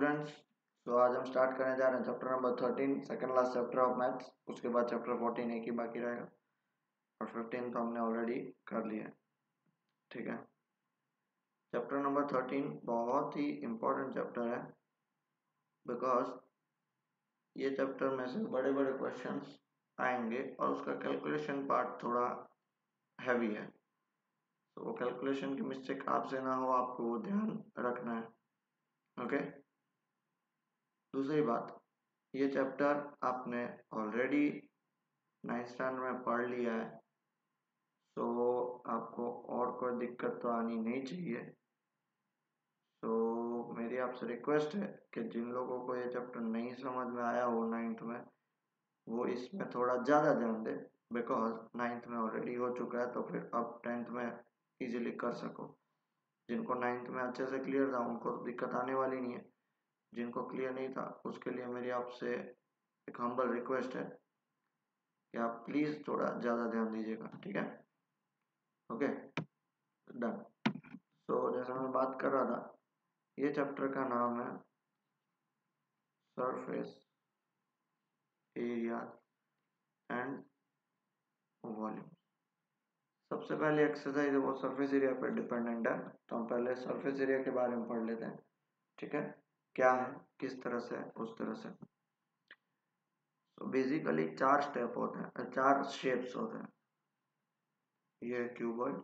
Students, तो आज हम स्टार्ट करने जा रहे हैं chapter number 13, second last chapter of maths. उसके बाद चैप्टर 14 एक ही बाकी रहेगा और 15 तो हमने ऑलरेडी कर लिया है। ठीक है, चैप्टर नंबर 13 बहुत ही इम्पोर्टेंट चैप्टर है, बिकॉज ये चैप्टर में से बड़े बड़े क्वेश्चंस आएंगे और उसका कैलकुलेशन पार्ट थोड़ा हैवी है, तो वो कैलकुलेशन की मिस्टेक आपसे ना हो, आपको वो ध्यान रखना है। ओके, दूसरी बात, ये चैप्टर आपने ऑलरेडी 9th स्टैंडर्ड में पढ़ लिया है, तो आपको और कोई दिक्कत तो आनी नहीं चाहिए। तो मेरी आपसे रिक्वेस्ट है कि जिन लोगों को ये चैप्टर नहीं समझ में आया हो 9th में, वो इसमें थोड़ा ज़्यादा ध्यान दें, बिकॉज 9th में ऑलरेडी हो चुका है, तो फिर अब 10th में इजीली कर सको। जिनको 9th में अच्छे से क्लियर था उनको दिक्कत आने वाली नहीं है, जिनको क्लियर नहीं था उसके लिए मेरी आपसे एक हम्बल रिक्वेस्ट है कि आप प्लीज़ थोड़ा ज़्यादा ध्यान दीजिएगा। ठीक है, ओके, डन। तो जैसा मैं बात कर रहा था, ये चैप्टर का नाम है सरफेस एरिया एंड वॉल्यूम। सबसे पहले एक्सरसाइज है वो सरफेस एरिया पर डिपेंडेंट है, तो हम पहले सरफेस एरिया के बारे में पढ़ लेते हैं। ठीक है, क्या है, किस तरह से, उस तरह से। तो बेसिकली 4 स्टेप होते हैं, 4 शेप्स होते हैं। ये क्यूबॉइड,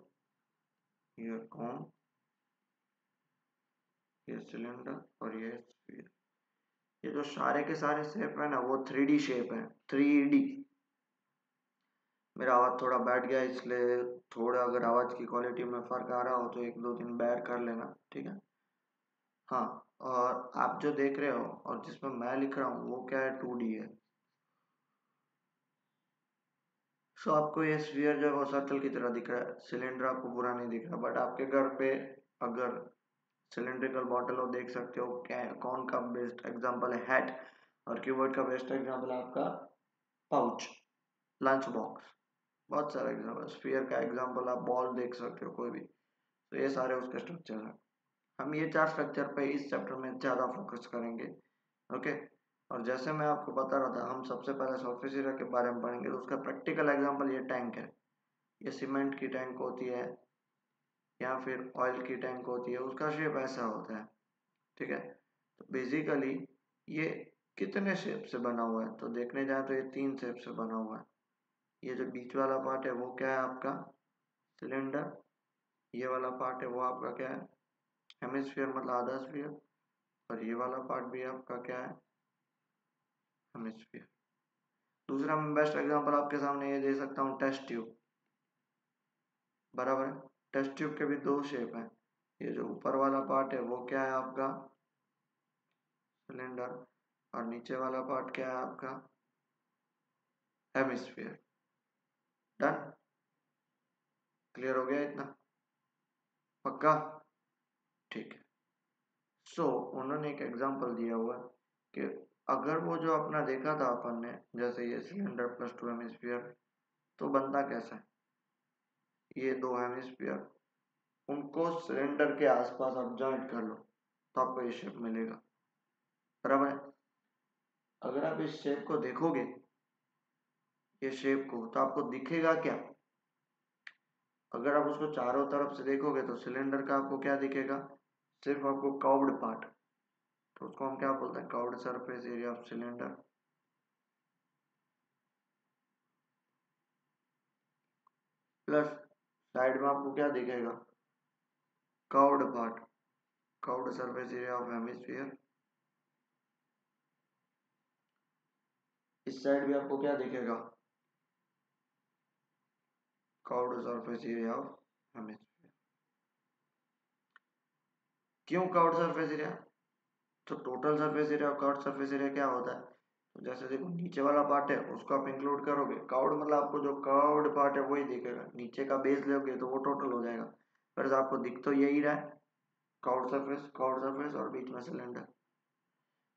ये कॉन, ये सिलेंडर और ये स्फीयर। ये जो सारे के सारे शेप है ना, वो 3D शेप है, 3D। मेरा आवाज़ थोड़ा बैठ गया, इसलिए थोड़ा अगर आवाज़ की क्वालिटी में फ़र्क आ रहा हो तो 1-2 दिन बेयर कर लेना। ठीक है, हाँ। और आप जो देख रहे हो और जिसमें मैं लिख रहा हूँ वो क्या है, 2D है। सो आपको ये स्फीयर जो है वो सर्कल की तरह दिख रहा है, सिलेंडर आपको पूरा नहीं दिख रहा, बट आपके घर पे अगर सिलेंड्रिकल बॉटल हो, देख सकते हो। कौन का बेस्ट एग्जांपल है हैट, और कीबोर्ड का बेस्ट एग्जांपल है आपका पाउच, लंच बॉक्स। बहुत सारे एग्जांपल, स्फीयर का एग्जांपल आप बॉल देख सकते हो कोई भी। तो ये सारे उसके स्ट्रक्चर हैं। हम ये 4 स्ट्रक्चर पे इस चैप्टर में ज़्यादा फोकस करेंगे। ओके, और जैसे मैं आपको बता रहा था, हम सबसे पहले सरफेस एरिया के बारे में पढ़ेंगे। तो उसका प्रैक्टिकल एग्जांपल ये टैंक है। ये सीमेंट की टैंक होती है या फिर ऑयल की टैंक होती है, उसका शेप ऐसा होता है। ठीक है, तो बेसिकली ये कितने शेप से बना हुआ है, तो देखने जाए तो ये 3 शेप से बना हुआ है। ये जो बीच वाला पार्ट है वो क्या है आपका, सिलेंडर। ये वाला पार्ट है वो आपका क्या है, हेमिस्फीयर, मतलब आधा स्फीयर। और ये वाला पार्ट भी आपका क्या है, हेमिस्फीयर। दूसरा मैं बेस्ट एग्जांपल आपके सामने ये दे सकता हूँ, टेस्ट ट्यूब। बराबर है, टेस्ट ट्यूब के भी 2 शेप हैं। ये जो ऊपर वाला पार्ट है वो क्या है आपका, सिलेंडर, और नीचे वाला पार्ट क्या है आपका, हेमिस्फीयर। डन, क्लियर हो गया इतना, पक्का? ठीक है। सो उन्होंने एक एग्जांपल दिया हुआ है कि अगर वो जो अपना देखा था अपन ने, जैसे ये सिलेंडर प्लस 2 हेमिस्फीयर, तो बनता कैसा है, ये 2 हेमिस्फीयर, उनको सिलेंडर के आसपास आप जॉइंट कर लो तो आपको ये शेप मिलेगा। बराबर है, अगर आप इस शेप को देखोगे, ये शेप को, तो आपको दिखेगा क्या, अगर आप उसको चारों तरफ से देखोगे तो सिलेंडर का आपको क्या दिखेगा, सिर्फ आपको कर्व्ड पार्ट। तो उसको हम क्या बोलते हैं, curved surface area of cylinder. Plus side में आपको क्या दिखेगा, curved part, curved surface area of hemisphere. इस साइड भी आपको क्या दिखेगा, curved surface area of hemisphere. क्यों कर्व्ड सरफेस एरिया, तो टोटल सरफेस एरिया और कर्व्ड सरफेस एरिया क्या होता है, तो जैसे देखो नीचे वाला पार्ट है उसको आप इंक्लूड करोगे, कर्व्ड मतलब आपको जो कर्व्ड पार्ट है वही दिखेगा, नीचे का बेस लोगे तो वो टोटल हो जाएगा। पर आपको दिख तो यही रहा है, कर्व्ड सरफेस और बीच में सिलेंडर।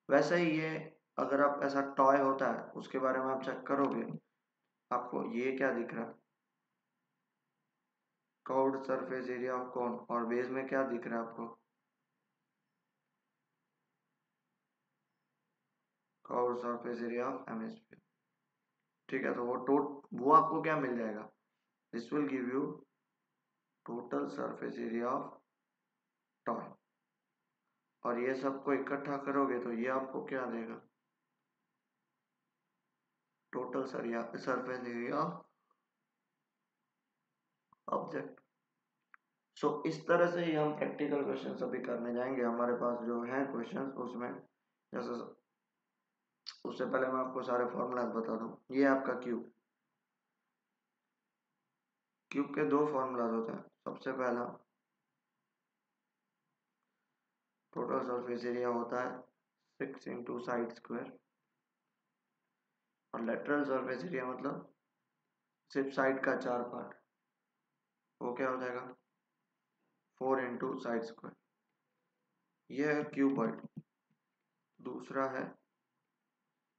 वैसे ही ये, अगर आप ऐसा टॉय होता है उसके बारे में आप चेक करोगे, आपको ये क्या दिख रहा है, कर्व्ड सरफेस एरिया ऑफ कौन, और बेस में क्या दिख रहा है आपको, curve surface area of hemisphere. ठीक है, तो वो आपको क्या मिल जाएगा, this will give you total surface area of toy, और ये सबको इकट्ठा करोगे तो ये आपको क्या देगा, टोटल सरफेस एरिया ऑब्जेक्ट। सो इस तरह से ही हम प्रैक्टिकल क्वेश्चन अभी करने जाएंगे। हमारे पास जो है क्वेश्चन उसमें जैसे, उससे पहले मैं आपको सारे फॉर्मूला बता दूं। ये आपका क्यूब के दो फॉर्मूलाज होते हैं। सबसे पहला टोटल सरफेस एरिया होता है 6 इंटू साइड स्क्वायर, और लेटरल सरफेस एरिया मतलब सिर्फ साइड का 4 पार्ट, वो क्या हो जाएगा 4 इंटू साइड स्क्वायर। यह है क्यूबॉइड। दूसरा है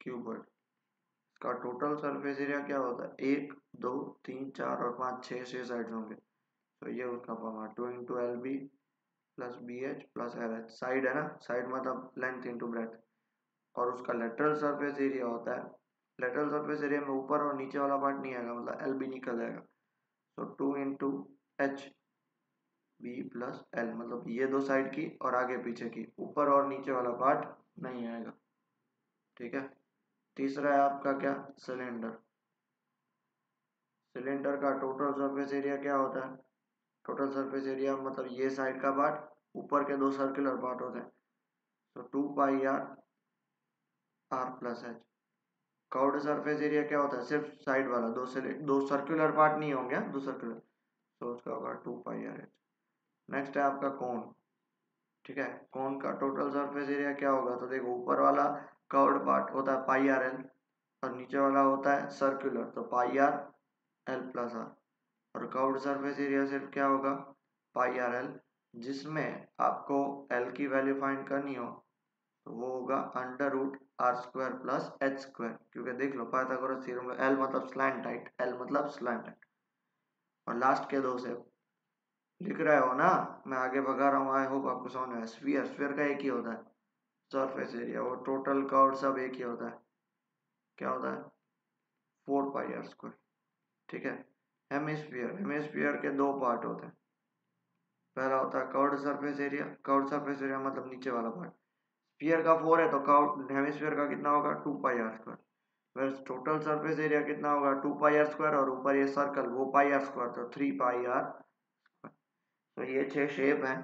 क्यूबॉइड, इसका टोटल सरफेस एरिया क्या होता है 1 2 3 4 और 5 6 साइड होंगे, तो ये उसका formula 2 into L B plus B H plus L H. Side है ना, साइड मतलब लेंथ इंटू ब्रेथ। और उसका लेटरल सरफेस एरिया होता है, लेटरल सरफेस एरिया में ऊपर और नीचे वाला पार्ट नहीं आएगा, मतलब एल बी निकल जाएगा। तो 2 into H B plus L, मतलब ये दो साइड की और आगे पीछे की, ऊपर और नीचे वाला पार्ट नहीं आएगा। ठीक है। तीसरा है आपका क्या, सिलेंडर। सिलेंडर का टोटल सरफेस एरिया क्या होता है, टोटल सरफेस एरिया मतलब ये साइड का पार्ट, ऊपर के दो सर्कुलर पार्ट होते हैं, तो 2 pi r r plus h. Curved surface area क्या होता है, सिर्फ साइड वाला, दो सर्कुलर पार्ट नहीं होंगे, दो सर्कुलर, तो उसका होगा 2 पाई आर एच। नेक्स्ट है आपका कोन। ठीक है, कोन का टोटल सरफेस एरिया क्या होगा, तो देखो ऊपर वाला कर्व्ड पार्ट होता है पाई आर एल, और नीचे वाला होता है सर्कुलर, तो पाई आर एल प्लस आर। और कर्व्ड सरफेस एरिया सिर्फ क्या होगा पाई आर एल, जिसमें आपको एल की वैल्यू फाइंड करनी हो तो वो होगा under root R square plus H square, क्योंकि देख लो पाइथागोरस थ्योरम में एल मतलब स्लैंट हाइट, एल मतलब स्लैंट हाइट। और लास्ट के दो से लिख रहे हो ना, मैं आगे भगा रहा हूँ, आई होप आपको समझ में आया। स्फीयर, स्फीयर का एक ही होता है सरफेस एरिया, वो टोटल कर्व सब एक ही होता है, क्या होता है 4 पाई आर स्क्वायर। ठीक है। हेमिस्फीयर, हेमिस्फीयर के दो पार्ट होते हैं, पहला होता है curved surface area, curved surface area मतलब नीचे वाला पार्ट, स्फीयर का 4 है तो कर्व हेमिस्फीयर का कितना होगा 2 पाई आर स्क्वायर। फिर टोटल सरफेस एरिया कितना होगा 2 पाई आर स्क्वायर, और ऊपर ये सर्कल वो पाई आर स्क्वायर, तो 3 पाई आर। तो ये 6 शेप हैं,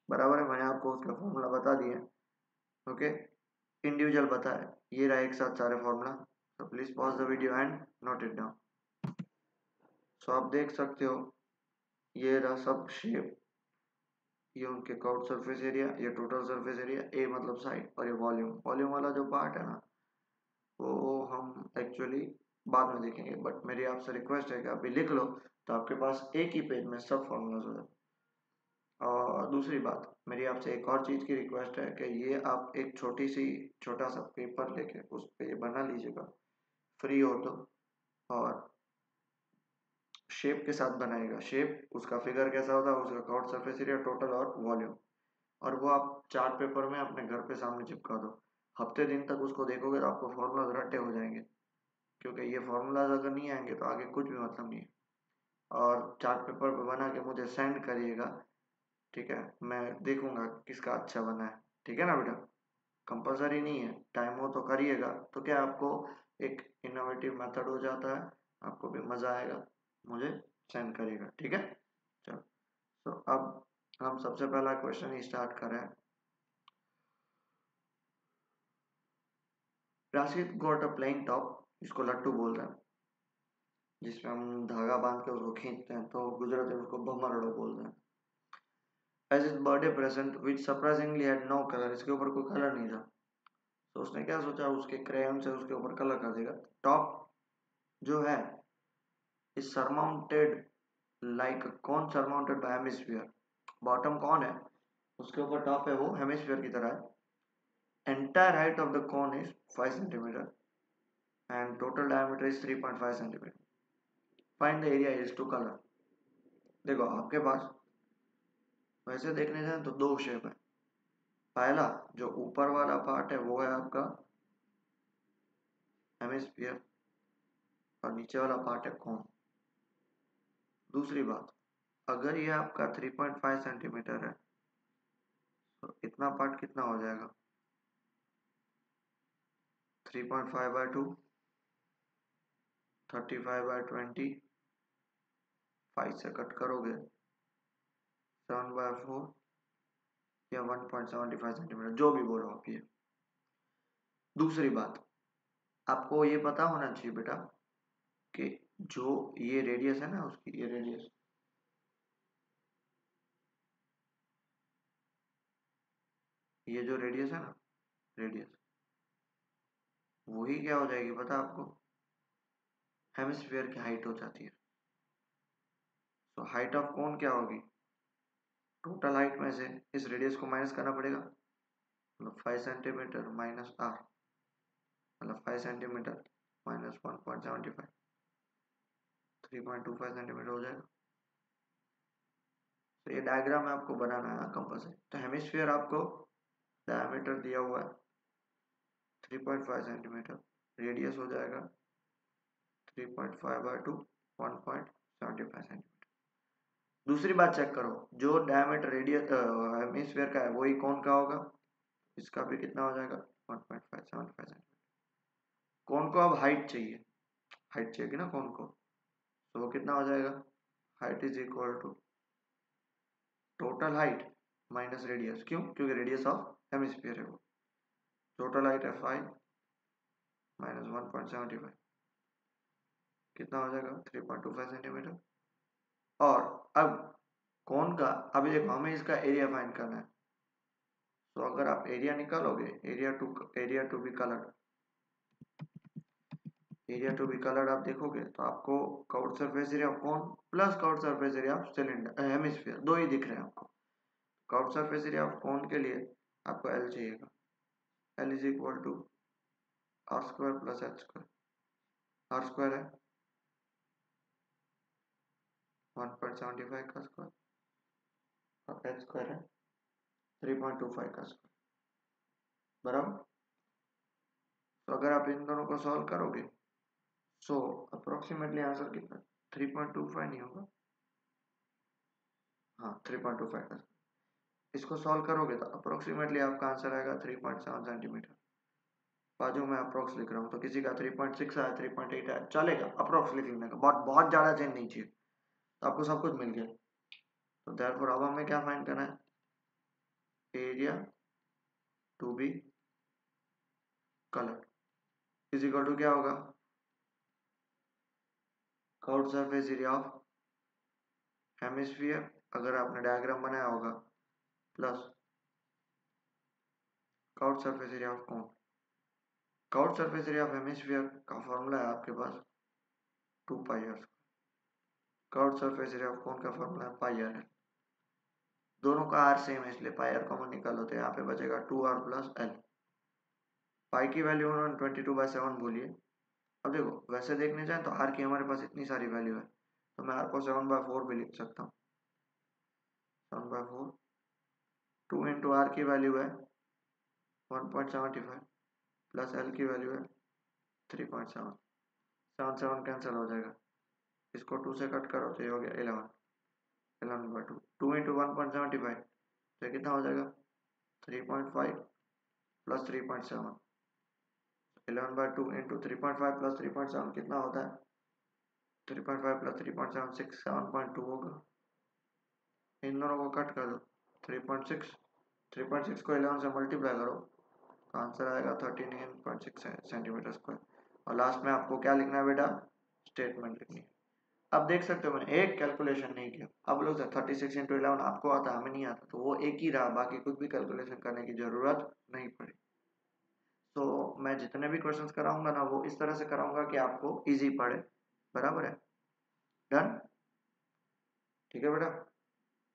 बराबर है, मैंने आपको उसका फॉर्मूला बता दिया। ओके, इंडिविजुअल बताए, ये रहा एक साथ सारे फॉर्मूला। तो please pause the video and note it down. So आप देख सकते हो ये रहा सब शेप, ये उनके कर्व्ड सरफेस एरिया, ये टोटल सरफेस एरिया, ए मतलब साइड, और ये वॉल्यूम, वॉल्यूम वाला जो पार्ट है ना वो हम एक्चुअली बाद में देखेंगे, बट मेरी आपसे रिक्वेस्ट है कि अभी लिख लो, तो आपके पास एक ही पेज में सब फॉर्मूलाज हो जाए। और दूसरी बात, मेरी आपसे एक और चीज़ की रिक्वेस्ट है कि ये आप एक छोटा सा पेपर लेके उस पर ये बना लीजिएगा, फ्री हो तो। और शेप के साथ बनाएगा, शेप उसका फिगर कैसा होता है, उसका कर्व्ड सरफेस एरिया, टोटल और वॉल्यूम, और वो आप चार्ट पेपर में अपने घर पे सामने चिपका दो। हफ्ते दिन तक उसको देखोगे तो आपको फॉर्मूलाज रट्टे हो जाएंगे, क्योंकि ये फॉर्मूलाज अगर नहीं आएंगे तो आगे कुछ भी मतलब नहीं है। और चार्ट पेपर पे बना के मुझे सेंड करिएगा, ठीक है, मैं देखूंगा किसका अच्छा बना है। ठीक है ना बेटा, कंपलसरी नहीं है, टाइम हो तो करिएगा, तो क्या आपको एक इनोवेटिव मेथड हो जाता है, आपको भी मज़ा आएगा, मुझे सेंड करिएगा। ठीक है, चलो। तो अब हम सबसे पहला क्वेश्चन स्टार्ट करें। Rashid got a plain top, इसको लट्टू बोल रहे हैं, जिसमें हम धागा बांध के उसको खींचते हैं, तो गुजराती में उसको भमरड़ो बोल रहे हैं। As his birthday present which surprisingly had no colour, इसके ऊपर कोई कलर नहीं था, तो उसने क्या सोचा, उसके क्रेयन से उसके ऊपर कलर कर देगा। टॉप जो है इज सरमाउंटेड लाइक, कौन सरमाउंटेड बाय हेमिस्फीयर, बॉटम कौन है उसके ऊपर टॉप है वो हेमिस्फीयर की तरह है। Entire height of the cone is 5 centimetre and total diameter is 3.5 centimetre. Find the area is to colour. देखो आपके पास वैसे देखने जाए तो दो शेप है। पहला जो ऊपर वाला पार्ट है वो है आपका हेमिस्फीयर और नीचे वाला पार्ट है कॉन। दूसरी बात, अगर ये आपका 3.5 सेंटीमीटर है तो इतना पार्ट कितना हो जाएगा? 3.5/2, 35/20, 5 से कट करोगे 7/4 या 1.75 सेंटीमीटर, जो भी बोलो आप ये। दूसरी बात, आपको ये पता होना चाहिए बेटा कि जो ये रेडियस है ना उसकी, ये रेडियस, ये जो रेडियस है ना, रेडियस, वही क्या हो जाएगी पता आपको? हेमिस्फीयर की हाइट हो जाती है। तो हाइट ऑफ कोन क्या होगी? टोटल हाइट में से इस रेडियस को माइनस करना पड़ेगा, मतलब 5 सेंटीमीटर माइनस आर, मतलब 5 सेंटीमीटर माइनस 1.75, 3.25 सेंटीमीटर हो जाएगा। तो ये डायग्राम आपको बनाना है कंपास से। तो हेमिस्फीयर आपको डायमीटर दिया हुआ है 3.5 सेंटीमीटर, रेडियस हो जाएगा 3.5/2, 1.75 सेंटीमीटर। दूसरी बात चेक करो, जो डायमीटर रेडियस हेमिस्फीयर का है वही कौन का होगा, इसका भी कितना हो जाएगा 1.575 सेंटीमीटर। कौन को अब हाइट चाहिए, हाइट चाहिए ना कौन को, तो वो कितना हो जाएगा? Height is equal to total height minus radius. क्यों? क्योंकि रेडियस ऑफ हेमिस्फीयर है वो। टोटल हाइट है 5 माइनस 1.75, कितना हो जाएगा 3.25 सेंटीमीटर। और अब कौन का, अभी देखो हमें इसका एरिया फाइंड करना है। तो अगर आप एरिया निकालोगे, area to be coloured, area to be coloured आप देखोगे तो आपको curved surface area of cone plus curved surface area of cylinder hemisphere दो ही दिख रहे हैं आपको। कर्व्ड सरफेस एरिया ऑफ कौन के लिए आपको एल चाहिएगा, L is equal to R square plus H square. R square है 1.75 का स्क्वायर और एच स्क्वायर है 3.25 का स्क्वायर, बराबर। तो अगर आप इन दोनों को सॉल्व करोगे सो अप्रोक्सीमेटली आंसर कितना, 3.25 नहीं होगा, हाँ 3.25 का। इसको सॉल्व करोगे तो अप्रोक्सीमेटली आपका आंसर आएगा 3.7 सेंटीमीटर। बाजू में अप्रोक्स लिख रहा हूँ, तो किसी का 3.6 आया, 3.8 आया, चलेगा, अप्रोक्स लिख लेने का, बहुत बहुत ज़्यादा चेंज नहीं चाहिए। तो आपको सब कुछ मिल गया। तो देयरफॉर अब हमें क्या फाइंड करना है, area to be colour is equal to क्या होगा, curved surface area of hemisphere, अगर आपने डायग्राम बनाया होगा, plus curved surface area of cone. Curved surface area of hemisphere का फॉर्मूला है आपके पास 2πr। Curved surface area of cone का फॉर्मूला है πr है। दोनों का आर सेम है इसलिए पाई आर कॉमन निकालो तो यहाँ पे बचेगा 2r प्लस एल। पाई की वैल्यू उन्होंने 22/7 बोली है। अब देखो वैसे देखने जाए तो आर की हमारे पास इतनी सारी वैल्यू है, तो मैं आर को 7/4 भी लिख सकता हूँ। 7/4, 2 इंटू आर की वैल्यू है 1.75 प्लस एल की वैल्यू है 3.7, 7 7 कैंसिल हो जाएगा, इसको 2 से कट करो तो ये हो गया 11/2, 2 इंटू 1.75 तो कितना हो जाएगा 3.5 प्लस 3.7, 11/2 इंटू 3.5 प्लस 3.7 कितना होता है 3.5 प्लस 3.7 6, 7.2 होगा। इन दोनों को कट कर दो, 3.6, 3.6 को 11 से मल्टीप्लाई करो तो आंसर आएगा 39.6 सेंटीमीटर स्क्वायर। और लास्ट में आपको क्या लिखना है बेटा, स्टेटमेंट लिखनी है। अब देख सकते हो मैंने एक कैलकुलेशन नहीं किया। अब लोग 36 इंटू 11 आपको आता, हमें नहीं आता, तो वो एक ही रहा, बाकी कुछ भी कैलकुलेशन करने की जरूरत नहीं पड़ी। तो मैं जितने भी क्वेश्चंस कराऊंगा ना वो इस तरह से कराऊंगा कि आपको इजी पड़े, बराबर है, डन, ठीक है बेटा,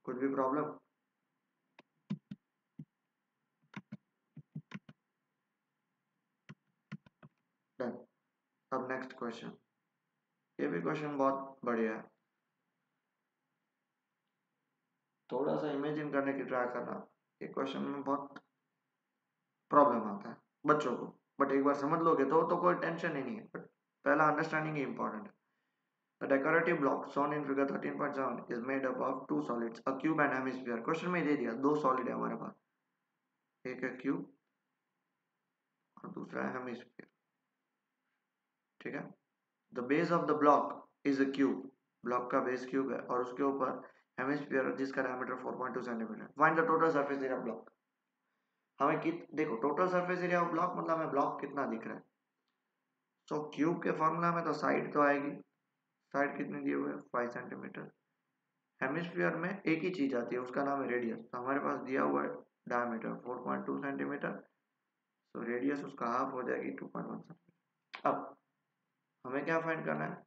कुछ भी प्रॉब्लम। डन। अब नेक्स्ट क्वेश्चन, ये भी क्वेश्चन बहुत बढ़िया है, थोड़ा सा इमेजिन करने की ट्राई करना। ये क्वेश्चन में बहुत प्रॉब्लम आता है बच्चों को, बट एक बार समझ लोगे तो कोई टेंशन ही नहीं है, बट पहला अंडरस्टैंडिंग ही इंपॉर्टेंट है। The decorative block shown in figure 13.7 is made up of two solids, a cube and hemisphere. Question में दे दिया दो सॉलिड है हमारे पास, एक है क्यूब और दूसरा है हेमिस्फीयर, ठीक है। The base of the block is a cube, block का बेस क्यूब है और उसके ऊपर हेमिस्फीयर जिसका diameter 4.2 centimetre. Find the total surface area of block. हमें देखो total surface area of block मतलब हमें ब्लॉक कितना दिख रहा है। सो क्यूब के फॉर्मूला में तो साइड तो आएगी, साइड कितनी दिए हुए है 5 सेंटीमीटर। हेमिस्फीयर में एक ही चीज आती है, उसका नाम है रेडियस। तो हमारे पास दिया हुआ है डायमीटर 4.2 सेंटीमीटर, तो रेडियस उसका हाफ हो जाएगी 2.1 सेंटीमीटर। अब हमें क्या फाइंड करना है,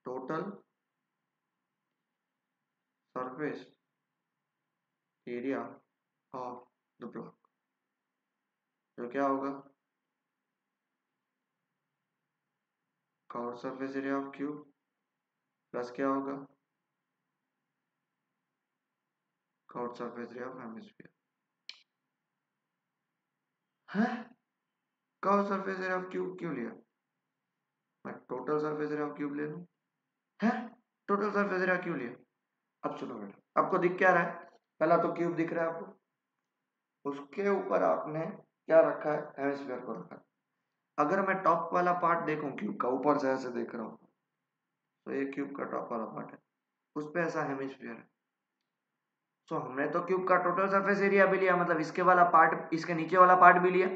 total surface area of the block, जो क्या होगा curve surface area of cube plus क्या होगा curve surface area of hemisphere. है curve surface area of cube क्यों लिया, मैं total surface area of cube ले लूं। है टोटल सरफेस एरिया क्यों लिया। अब सुनो बेटा, आपको दिख क्या रहा है, पहला तो क्यूब दिख रहा है आपको, उसके ऊपर आपने क्या रखा है, हेमिस्फीयर को रखा है। अगर मैं टॉप वाला पार्ट देखूं क्यूब का, ऊपर से ऐसे देख रहा हूं, तो ये क्यूब का टॉप वाला पार्ट है, उस पे ऐसा हेमिस्फीयर है। सो हमने तो क्यूब का टोटल सरफेस एरिया भी लिया, मतलब इसके वाला पार्ट, इसके नीचे वाला पार्ट भी लिया।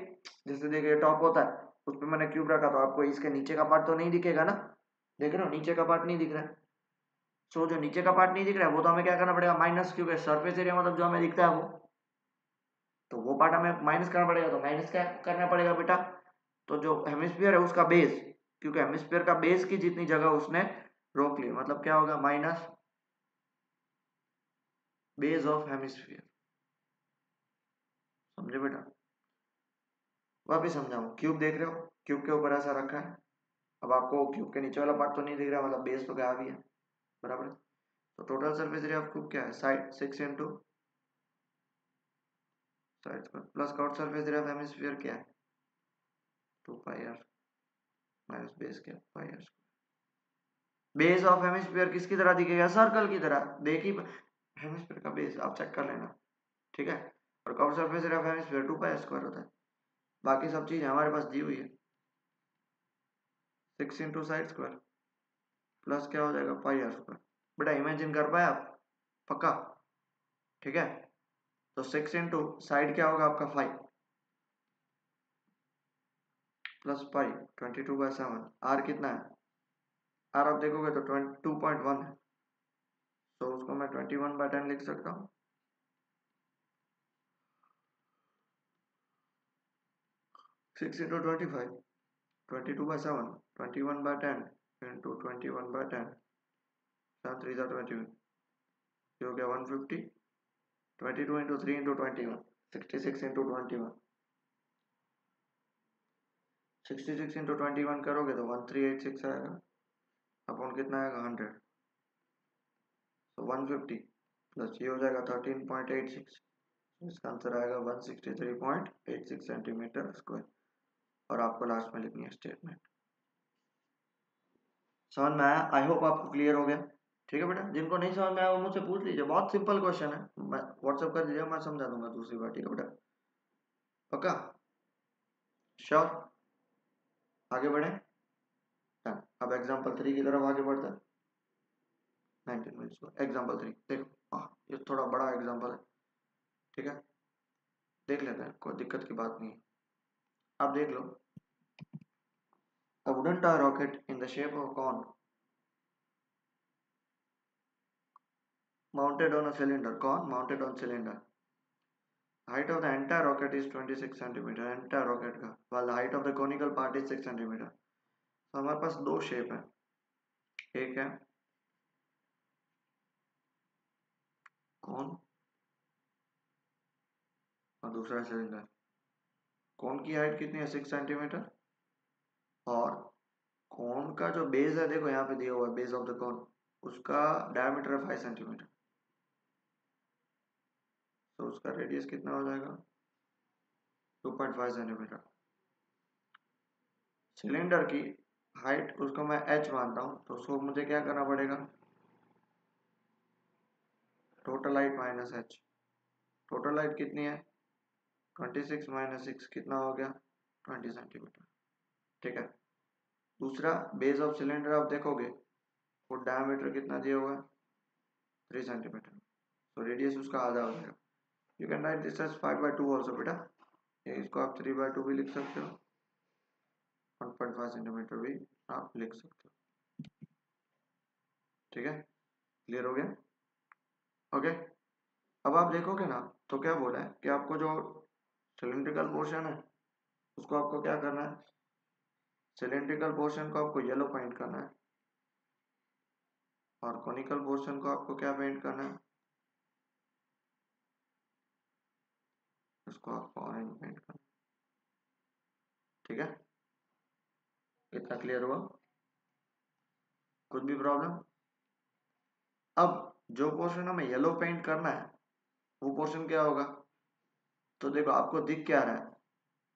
जैसे देखिए टॉप होता है, उस पर मैंने क्यूब रखा, तो आपको इसके नीचे का पार्ट तो नहीं दिखेगा ना, देख रहे हो नीचे का पार्ट नहीं दिख रहा है। सो जो नीचे का पार्ट नहीं दिख रहा है वो तो हमें क्या करना पड़ेगा, माइनस, क्योंकि सरफेस एरिया मतलब जो हमें दिखता है वो, तो वो पार्ट हमें माइनस करना पड़ेगा। तो माइनस क्या करना पड़ेगा बेटा, तो जो हेमिस्फीयर है उसका बेस, क्योंकि हेमिस्फीयर का बेस की जितनी जगह उसने रोक ली, मतलब क्या होगा माइनस बेस ऑफ हेमिस्फीयर। समझे बेटा, वापिस समझाऊं, क्यूब देख रहे हो, क्यूब के ऊपर ऐसा रखा है, अब आपको क्यूब के नीचे वाला पार्ट तो नहीं दिख रहा, मतलब बेस तो गायब ही है, बराबर है। तो total surface area of cube क्या है, side 6 into side square plus curve surface area of hemisphere क्या है 2 पाई आर माइनस बेस क्या pi r square. Base of hemisphere किसकी तरह दिखेगा, सर्कल की तरह। देखिए हेमिस्फीयर का बेस आप चेक कर लेना, ठीक है। और curve surface area of hemisphere 2 pi square होता है। बाकी सब चीज हमारे पास दी हुई है, 6 इंटू साइड स्क्वायर प्लस क्या हो जाएगा पाई आर स्क्वायर। बेटा इमेजिन कर पाए आप, पक्का, ठीक है। तो 6 इंटू साइड क्या होगा आपका 5 प्लस पाई 22/7। आर कितना है, आर आप देखोगे तो 2.1 है, तो उसको मैं 21/10 लिख सकता हूँ। 6 इंटू 25 22/7 21/10 इंटू 21/10 7 3 21, ये हो गया 150। 22 इंटू 3 इंटू 21 66 इंटू 21, 66 इंटू 21 करोगे तो 1386 आएगा, अपॉन कितना आएगा 100, तो 150 प्लस ये हो जाएगा 13.86, इसका आंसर आएगा 163.86 सेंटीमीटर स्क्वायर। और आपको लास्ट में लिखनी है स्टेटमेंट। समझ में आया, आई होप आपको क्लियर हो गया, ठीक है बेटा। जिनको नहीं समझ में आया वो मुझसे पूछ लीजिए, बहुत सिंपल क्वेश्चन है, मैं व्हाट्सअप कर दीजिए, मैं समझा दूंगा दूसरी बार, ठीक है बेटा, पक्का, श्योर। आगे बढ़े, अब एग्जाम्पल 3 की तरफ आगे बढ़ता है। 19 मिनट्स को एग्जाम्पल 3 देखो, हाँ ये थोड़ा बड़ा एग्जाम्पल है, ठीक है, देख लेते हैं, कोई दिक्कत की बात नहीं है। आप देख लो, a wooden toy rocket in the shape of a cone mounted on a cylinder, cone mounted on cylinder. Height of the entire rocket is 26 centimeter, entire rocket का, while the height of the conical part is 6 centimeter. तो हमारे पास दो shape है, एक है कौन और दूसरा है सिलेंडर। कौन की हाइट कितनी है 6 सेंटीमीटर, और कौन का जो बेस है, देखो यहाँ पे दिया हुआ है बेस ऑफ द कौन, उसका डायमीटर है 5 सेंटीमीटर, तो उसका रेडियस कितना हो जाएगा 2.5 सेंटीमीटर। सिलेंडर की हाइट उसको मैं h मानता हूँ, तो उसको मुझे क्या करना पड़ेगा, total height minus h। Total height कितनी है, 26 माइनस 6 कितना हो गया, 20 सेंटीमीटर। ठीक है। दूसरा बेस ऑफ सिलेंडर आप देखोगे वो डायमीटर कितना दिया हुआ है, 3 सेंटीमीटर, तो रेडियस उसका आधा हो जाएगा। You can write this as 5/2 also बेटा, इसको आप 3/2 भी लिख सकते हो, 1.5 सेंटीमीटर भी आप लिख सकते हो। ठीक है, क्लियर हो गया। ओके, अब आप देखोगे ना तो क्या बोला है कि आपको जो सिलिंड्रिकल पोर्शन है उसको आपको क्या करना है, सिलिंड्रिकल पोर्शन को आपको येलो पेंट करना है और कॉनिकल पोर्शन को आपको क्या पेंट करना है, इसको आपको ऑरेंज पेंट करना है। ठीक है, इतना क्लियर हुआ, कुछ भी प्रॉब्लम। अब जो पोर्शन हमें येलो पेंट करना है वो पोर्शन क्या होगा, तो देखो आपको दिख क्या रहा है,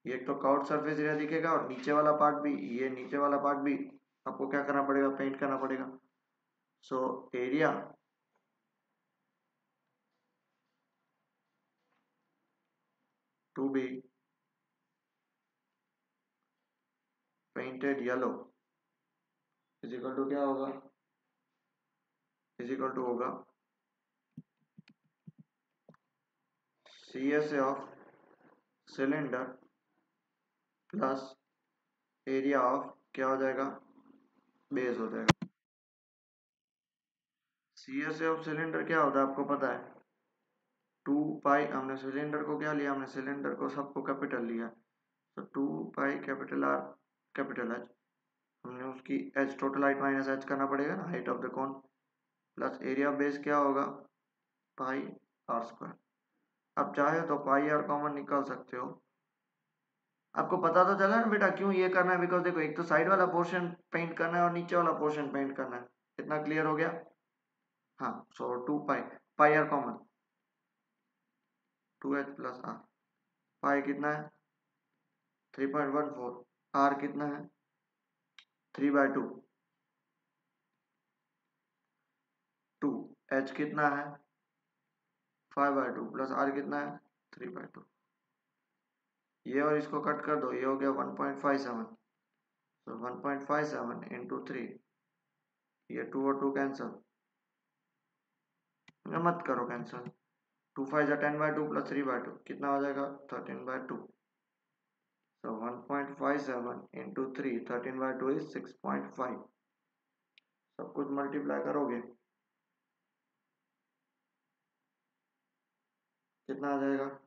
ये एक तो कर्व्ड सरफेस एरिया दिखेगा और नीचे वाला पार्ट भी, ये नीचे वाला पार्ट भी आपको क्या करना पड़ेगा, पेंट करना पड़ेगा। So area to be painted yellow is equal to क्या होगा, इज इक्वल टू होगा CSA of cylinder plus area of क्या हो जाएगा, बेस हो जाएगा। CSA ऑफ सिलेंडर क्या होता है आपको पता है, 2 पाई, हमने सिलेंडर को क्या लिया, हमने सिलेंडर को सबको कैपिटल लिया, तो 2 पाई कैपिटल आर कैपिटल एच, हमने उसकी H total height minus H करना पड़ेगा ना, height of the cone, plus area of base क्या होगा, पाई आर स्क्वायर। अब चाहे तो पाई आर कॉमन निकाल सकते हो। आपको पता तो चला ना बेटा क्यों ये करना है, बिकॉज देखो एक तो साइड वाला पोर्शन पेंट करना है और नीचे वाला पोर्शन पेंट करना है, इतना क्लियर हो गया। हाँ, so 2 pi, pi r common, 2h plus r, pi कितना है 3.14, आर कितना है 3/2, 2 एच कितना है 5/2 प्लस आर कितना है 3/2। ये और इसको कट कर दो, ये हो गया 1.57, तो 1.57 इंटू 3, ये 2 और 2 कैंसल, मत करो कैंसल, 2 5 जा 10/2 प्लस 3/2 कितना हो जाएगा 13/2, so 1.57 इंटू 3, 13/2 इज 6.5, सब कुछ मल्टीप्लाई करोगे कितना आ जाएगा,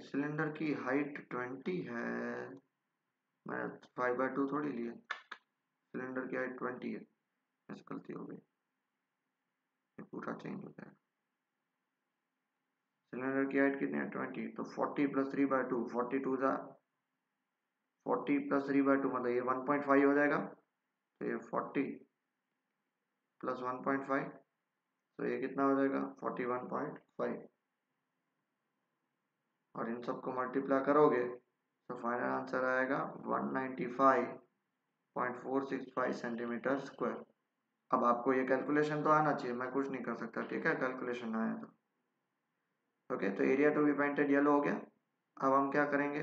सिलेंडर की हाइट 20 है, मैं 5/2 थोड़ी लिया, सिलेंडर की हाइट 20 है, ऐसी गलती हो गई, ये पूरा चेंज हो जाएगा। सिलेंडर की हाइट कितनी है 20, तो 40 प्लस 3/2, 42 जा 40 प्लस 3/2 मतलब ये 1.5 हो जाएगा, तो ये 40 प्लस 1.5, तो ये कितना हो जाएगा 41.5, और इन सबको मल्टीप्लाई करोगे तो फाइनल आंसर आएगा 195.465 सेंटीमीटर स्क्वायर। अब आपको ये कैलकुलेशन तो आना चाहिए, मैं कुछ नहीं कर सकता, ठीक है, कैलकुलेशन आया तो। ओके, तो area to be painted yellow हो गया। अब हम क्या करेंगे,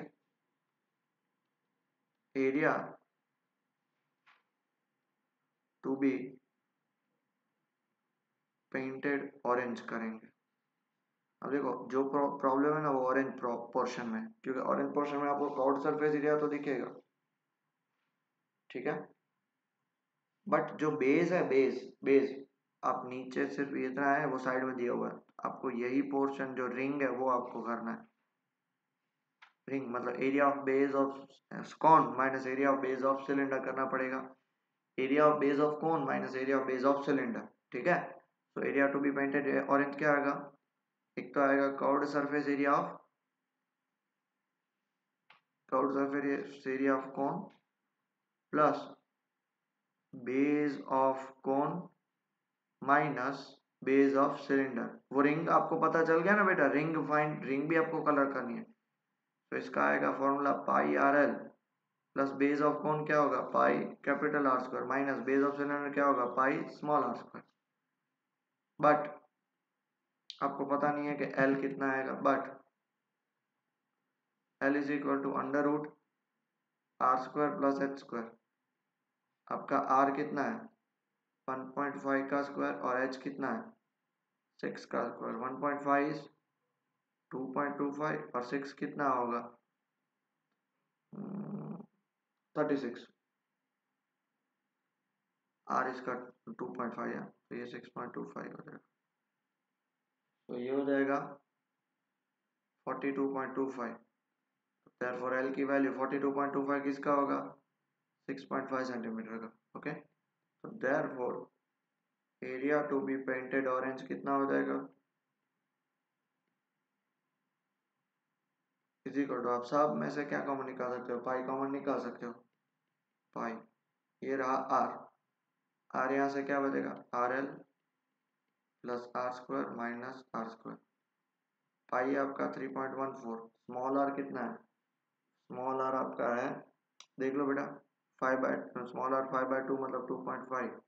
area to be painted orange करेंगे। अब देखो जो प्रॉब्लम है ना वो ऑरेंज पोर्शन में, क्योंकि ऑरेंज पोर्शन में आपको कर्व्ड सरफेस एरिया तो दिखेगा, ठीक है, बट जो बेस है, बेस आप नीचे सिर्फ इतना है वो साइड में दिया हुआ है, आपको यही पोर्शन जो रिंग है वो आपको करना है, रिंग मतलब area of base of cone minus area of base of cylinder करना पड़ेगा, area of base of cone minus area of base of cylinder, ठीक है। तो area to be painted orange क्या आएगा, एक तो आएगा curved surface area of cone plus base of cone minus base of cylinder. वो रिंग आपको पता चल गया ना बेटा, रिंग फाइंड, रिंग भी आपको कलर करनी है। तो इसका आएगा formula pi R L plus base of cone क्या होगा, pi capital R square, minus base of cylinder क्या होगा, pi small R square. But आपको पता नहीं है कि एल कितना आएगा, but L is equal to under root R square plus H square. आपका आर कितना है 1.5 का स्क्वायर और एच कितना है 6 का स्क्वायर। 1.5 इज 2.25 और 6 कितना होगा 36। आर इसका 2.5 है तो ये 6.25 हो जाएगा। तो ये हो जाएगा 42.25। therefore L की वैल्यू 42.25 किसका होगा 6.5 सेंटीमीटर का। ओके, तो therefore area to be painted orange कितना हो जाएगा इज इक्वल टू, आप सब में से क्या कॉमन निकाल सकते हो, पाई कॉमन निकाल सकते हो, पाई ये रहा आर, आर यहाँ से क्या बचेगा r L plus r square minus r square. Pi आपका 3.14, स्मॉल आर कितना है, स्मॉल आर आपका है देख लो बेटा 5/, स्मॉल आर 5/2 मतलब 2.5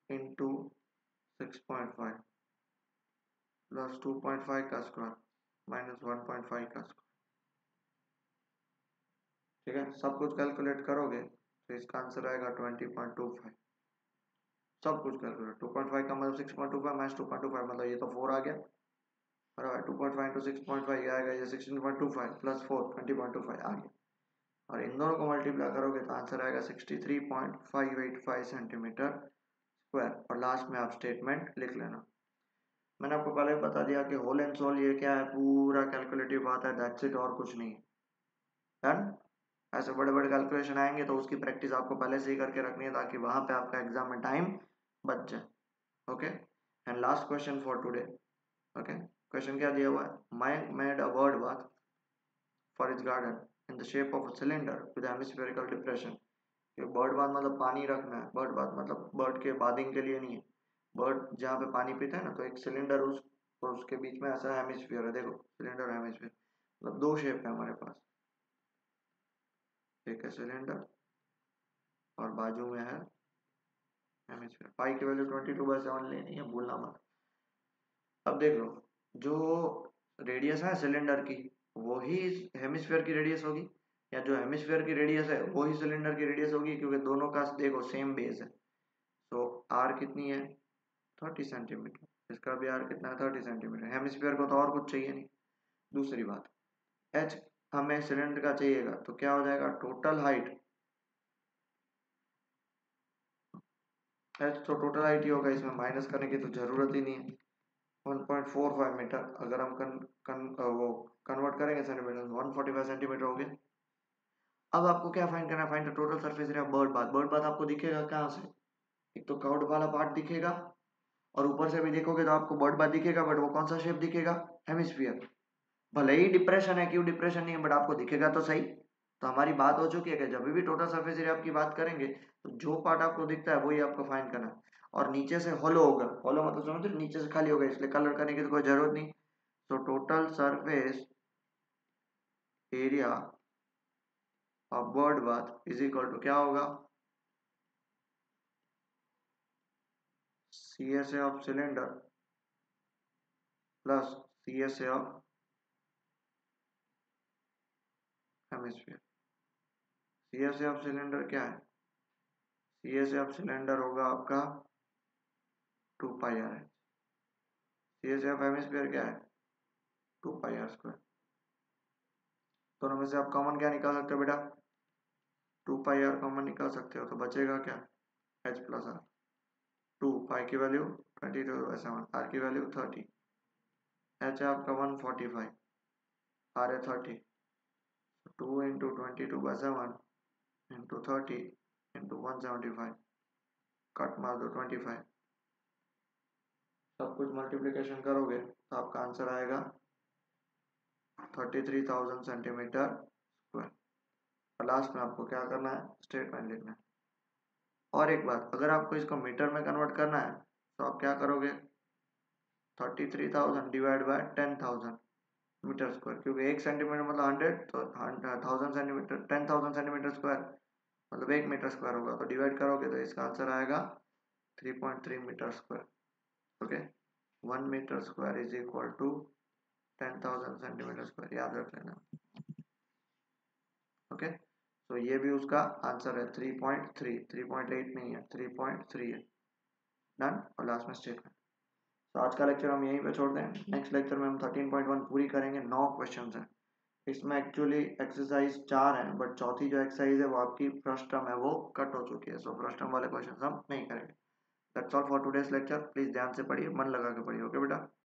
इंटू 6.5 प्लस 2.5 का स्क्वायर माइनस 1.5 का स्क्वायर। ठीक है, सब कुछ कैलकुलेट करोगे तो इसका आंसर आएगा 20.25। सब कुछ कैलकुलेट, 2.5 का मतलब 6.25 माइनस 2.25 मतलब ये तो 4 आ गया बराबर। 2.5 इंटू 6.5 आएगा ये 16.25 प्लस 4 20.25 आ गया, और इन दोनों को मल्टीप्लाई करोगे तो आंसर आएगा 63.585 सेंटीमीटर स्क्वायर। और लास्ट में आप स्टेटमेंट लिख लेना। मैंने आपको पहले बता दिया कि होल एंड सोल ये क्या है, पूरा कैलकुलेटिव बात है, दैट्स इट और कुछ नहीं है। डन। ऐसे बड़े बड़े कैलकुलेशन आएंगे तो उसकी प्रैक्टिस आपको पहले से ही करके रखनी है ताकि वहां पे आपका एग्जाम में टाइम बच जाए। Okay, and last question for today. Okay, question क्या दिया हुआ है, Mike made a bird bath for its garden in the shape of a cylinder with hemispherical depression. Bird bath मतलब पानी रखना है, बर्ड बाथ मतलब बर्ड के बाथिंग के लिए नहीं है, बर्ड जहाँ पे पानी पीता है ना तो एक सिलेंडर उस और उसके बीच में ऐसा हेमिस्फीयर है, देखो सिलेंडर हेमिस्फीयर मतलब दो शेप है हमारे पास, एक है सिलेंडर और बाजू में है हेमिस्फीयर। पाई की वैल्यू 22/7 लेनी है, भूलना मत। अब देख लो, जो रेडियस है सिलेंडर की वही हेमिस्फीयर की रेडियस होगी, या जो हेमिस्फीयर की रेडियस है वही सिलेंडर की रेडियस होगी, क्योंकि दोनों का देखो सेम बेस है। तो आर कितनी है 30 सेंटीमीटर, इसका भी आर कितना है 30 सेंटीमीटर, हेमिस्फीयर को तो और कुछ चाहिए नहीं। दूसरी बात, एच हमें सिलेंडर का चाहिएगा तो क्या हो जाएगा टोटल हाइट, एच तो टोटल हाइट ही होगा, इसमें माइनस करने की तो जरूरत ही नहीं है। 1.45 मीटर अगर हम वो कन्वर्ट करेंगे सेंटीमीटर 145 सेंटीमीटर हो गया। अब आपको क्या फाइंड करना है, find the total surface area bird bath. Bird bath आपको दिखेगा कहाँ से, एक तो कर्व्ड वाला पार्ट दिखेगा और ऊपर से भी देखोगे तो आपको बर्ड बाथ दिखेगा, बट वो कौन सा शेप दिखेगा हेमिस्फीयर। भले ही डिप्रेशन है, क्यों डिप्रेशन नहीं है, बट आपको दिखेगा तो सही। तो हमारी बात हो चुकी है कि जब भी टोटल सरफेस एरिया आपकी बात करेंगे तो जो पार्ट आपको दिखता है वही आपको फाइंड करना है। और नीचे से होलो होगा, होलो मतलब समझ रहे, नीचे से खाली होगा, इसलिए कलर करने की तो कोई जरूरत नहीं। तो total surface area of bird bath is equal to क्या होगा CSA of cylinder plus CSA of hemisphere. CSA of cylinder क्या है, CSA ऑफ सिलेंडर होगा आपका 2πr। CSA ऑफ हेमिस्फीयर क्या है 2πr²। दोनों में से आप कॉमन क्या निकाल सकते हो बेटा 2πr कॉमन निकाल सकते हो, तो बचेगा क्या h प्लस आर। 2 पाई की वैल्यू 22/7, आर की वैल्यू 30, h है आपका 145, आर है 30। 2 इंटू 22/7 इंटू 30 इंटू 175, कट मार दो 25, सब कुछ मल्टीप्लिकेशन करोगे तो आपका आंसर आएगा 33,000 सेंटीमीटर स्क्वायर। और लास्ट में आपको क्या करना है स्टेटमेंट लिखना है। और एक बात, अगर आपको इसको मीटर में कन्वर्ट करना है तो आप क्या करोगे, 33,000 डिवाइड बाय 10,000 मीटर स्क्वायर, क्योंकि 1 सेंटीमीटर मतलब 100, तो 1000 सेंटीमीटर 10,000 सेंटीमीटर स्क्वायर मतलब 1 मीटर स्क्वायर होगा, तो डिवाइड करोगे तो इसका आंसर आएगा 3.3 metre square. Okay, 1 metre square is equal to 10,000 centimetre square, याद रख लेना। ओके, तो ये भी उसका आंसर है 3.3, 3.8 नहीं है, 3.3 है। डन, और लास्ट में स्टेटमेंट। तो आज का लेक्चर हम यहीं पे छोड़ दें, नेक्स्ट लेक्चर में हम 13.1 पूरी करेंगे। 9 क्वेश्चन हैं इसमें, एक्चुअली एक्सरसाइज 4 है, बट चौथी जो एक्सरसाइज है वो आपकी फर्स्ट टर्म है, वो कट हो चुकी है, सो फर्स्ट टर्म वाले क्वेश्चन हम नहीं करेंगे। That's all for today's lecture. Please ध्यान से पढ़िए, मन लगा के पढ़िए। ओके बेटा।